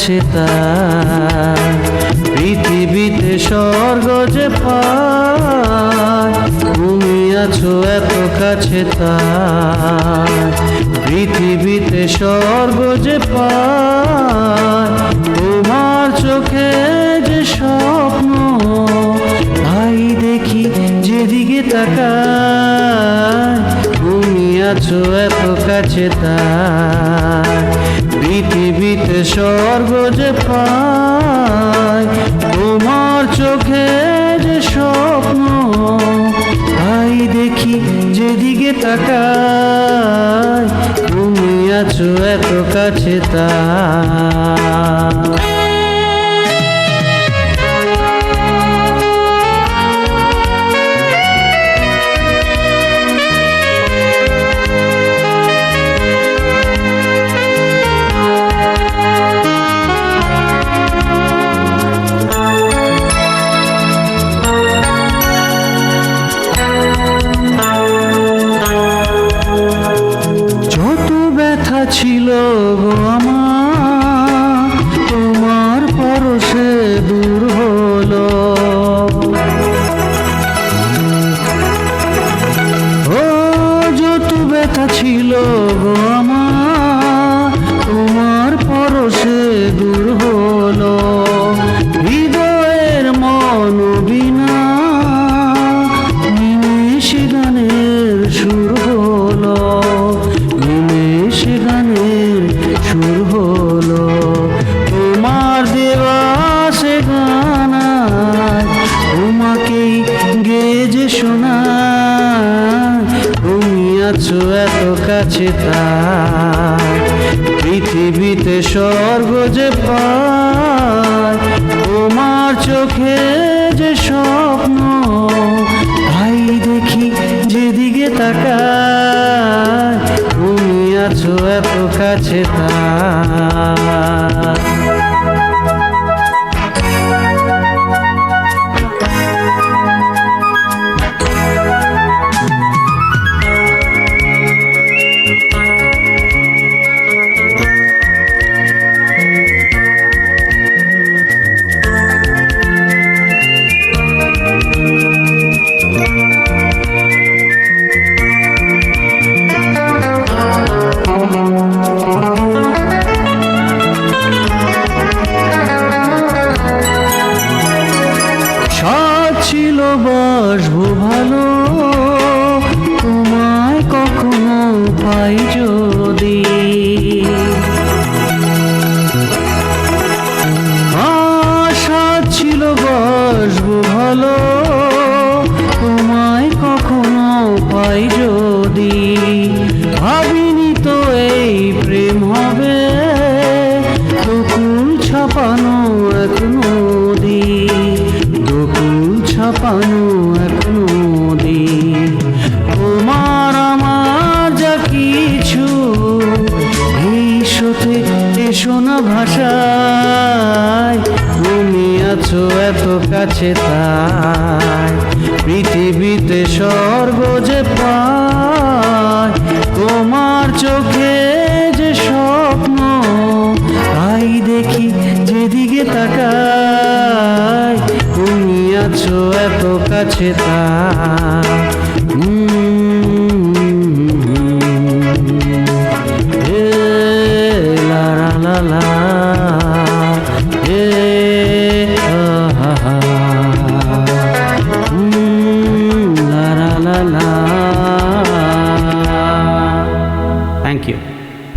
কাছে তার, পৃথিবীতে স্বর্গ যে পায়, তুমি আছো এত কাছে তার, পৃথিবীতে স্বর্গ যে পায়, তোমার চোখে যে স্বপ্ন তাই দেখি যেদিকে তাকায়, তুমি আছো এত কাছে তার, পৃথিবীতে স্বর্গ যে পায়, তোমার চোখে যে স্বপ্ন তাই দেখি যেদিকে তাকায়, তুমি আছো এত কাছে তার। ছিল গো আমার, তোমার পরশে দূর হলো, ও যত ব্যথা ছিল গো আমার, তোমার পরশে দূর হলো, হৃদয়ের মন বিনা নিমেষে গানের সুর হলো, সুর হলো, তোমার দেওয়া সে গানায় তোমাকেই গেয়ে যে শোনায়, তুমি আছো এত কাছে তার, পৃথিবীতে স্বর্গ যে পায়, তোমার চোখে যে স্বপ্ন তাই দেখি যেদিকে তাকায়, তুমি আছো এত কাছে তার। ছিল বাসবো ভালো, তোমায় কখনো পাই যদি, আশা ছিল বাসবো ভালো, তোমায় কখনো পাই যদি, ভাবিনি তো এই প্রেম হবে, দুকুল ছাপানো এক নদী, দুকুল ছাপানো এক নদী, তোমার আমার যা কিছু এই স্রোতে এসো না ভাষায়, তুমি আছো এত কাছে তাই, পৃথিবীতে স্বর্গ যে পায়, তোমার চোখে যে স্বপ্ন তাই দেখি যেদিকে তাকায়, তুমি আছো এত কাছে তার।